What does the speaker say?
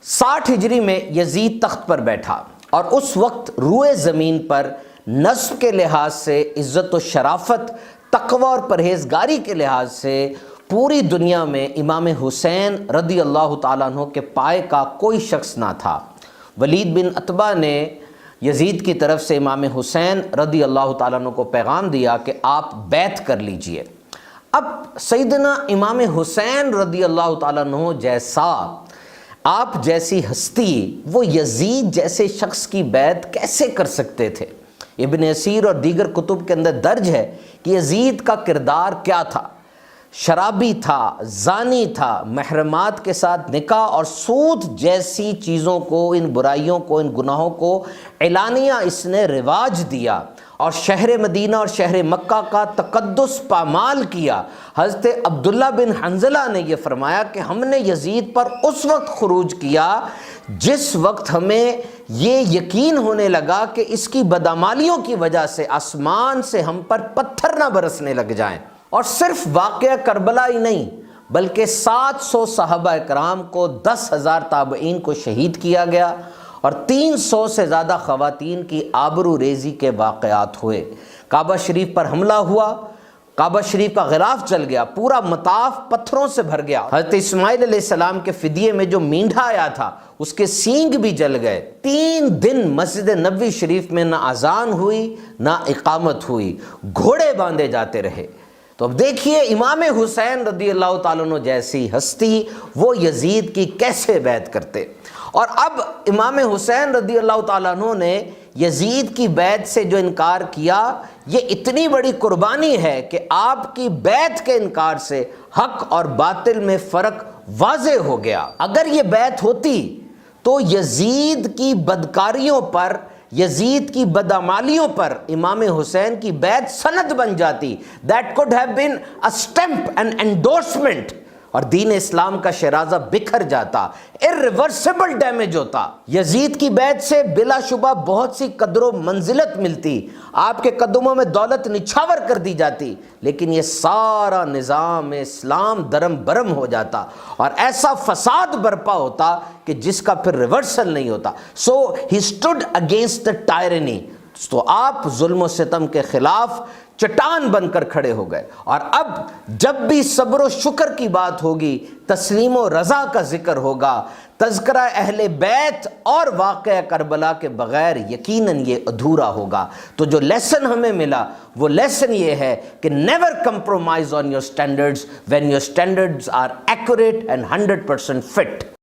60 ہجری میں یزید تخت پر بیٹھا اور اس وقت روئے زمین پر نسب کے لحاظ سے، عزت و شرافت، تقوی اور پرہیزگاری کے لحاظ سے پوری دنیا میں امام حسین رضی اللہ تعالیٰ عنہ کے پائے کا کوئی شخص نہ تھا۔ ولید بن عتبہ نے یزید کی طرف سے امام حسین رضی اللہ تعالیٰ عنہ کو پیغام دیا کہ آپ بیعت کر لیجئے۔ اب سیدنا امام حسین رضی اللہ تعالیٰ عنہ جیسا، آپ جیسی ہستی وہ یزید جیسے شخص کی بیعت کیسے کر سکتے تھے؟ ابن اسیر اور دیگر کتب کے اندر درج ہے کہ یزید کا کردار کیا تھا۔ شرابی تھا، زانی تھا، محرمات کے ساتھ نکاح اور سود جیسی چیزوں کو، ان برائیوں کو، ان گناہوں کو اعلانیہ اس نے رواج دیا اور شہر مدینہ اور شہر مکہ کا تقدس پامال کیا۔ حضرت عبداللہ بن حنظلہ نے یہ فرمایا کہ ہم نے یزید پر اس وقت خروج کیا جس وقت ہمیں یہ یقین ہونے لگا کہ اس کی بدعمالیوں کی وجہ سے آسمان سے ہم پر پتھر نہ برسنے لگ جائیں۔ اور صرف واقعہ کربلا ہی نہیں بلکہ 700 صحابہ اکرام کو، 10,000 تابعین کو شہید کیا گیا اور 300 سے زیادہ خواتین کی آبرو ریزی کے واقعات ہوئے۔ کعبہ شریف پر حملہ ہوا، کعبہ شریف کا غلاف جل گیا، پورا مطاف پتھروں سے بھر گیا۔ حضرت اسماعیل علیہ السلام کے فدیے میں جو مینڈھا آیا تھا اس کے سینگ بھی جل گئے۔ 3 دن مسجد نبوی شریف میں نہ اذان ہوئی نہ اقامت ہوئی، گھوڑے باندھے جاتے رہے۔ تو اب دیکھیے امام حسین رضی اللہ تعالیٰ عنہ جیسی ہستی وہ یزید کی کیسے بیعت کرتے۔ اور اب امام حسین رضی اللہ تعالیٰ عنہ نے یزید کی بیعت سے جو انکار کیا، یہ اتنی بڑی قربانی ہے کہ آپ کی بیعت کے انکار سے حق اور باطل میں فرق واضح ہو گیا۔ اگر یہ بیعت ہوتی تو یزید کی بدکاریوں پر، یزید کی بدعمالیوں پر امام حسین کی بیعت سند بن جاتی۔ That could have been a stamp and endorsement، اور دین اسلام کا شیرازہ بکھر جاتا، irreversible ڈیمیج ہوتا۔ یزید کی بیعت سے بلا شبہ بہت سی قدر و منزلت ملتی، آپ کے قدموں میں دولت نچھاور کر دی جاتی، لیکن یہ سارا نظام اسلام درم برم ہو جاتا اور ایسا فساد برپا ہوتا کہ جس کا پھر ریورسل نہیں ہوتا۔ So he stood against the tyranny، تو آپ ظلم و ستم کے خلاف چٹان بن کر کھڑے ہو گئے۔ اور اب جب بھی صبر و شکر کی بات ہوگی، تسلیم و رضا کا ذکر ہوگا، تذکرہ اہل بیت اور واقعہ کربلا کے بغیر یقیناً یہ ادھورا ہوگا۔ تو جو لیسن ہمیں ملا وہ لیسن یہ ہے کہ never compromise on your standards when your standards are accurate and 100% fit۔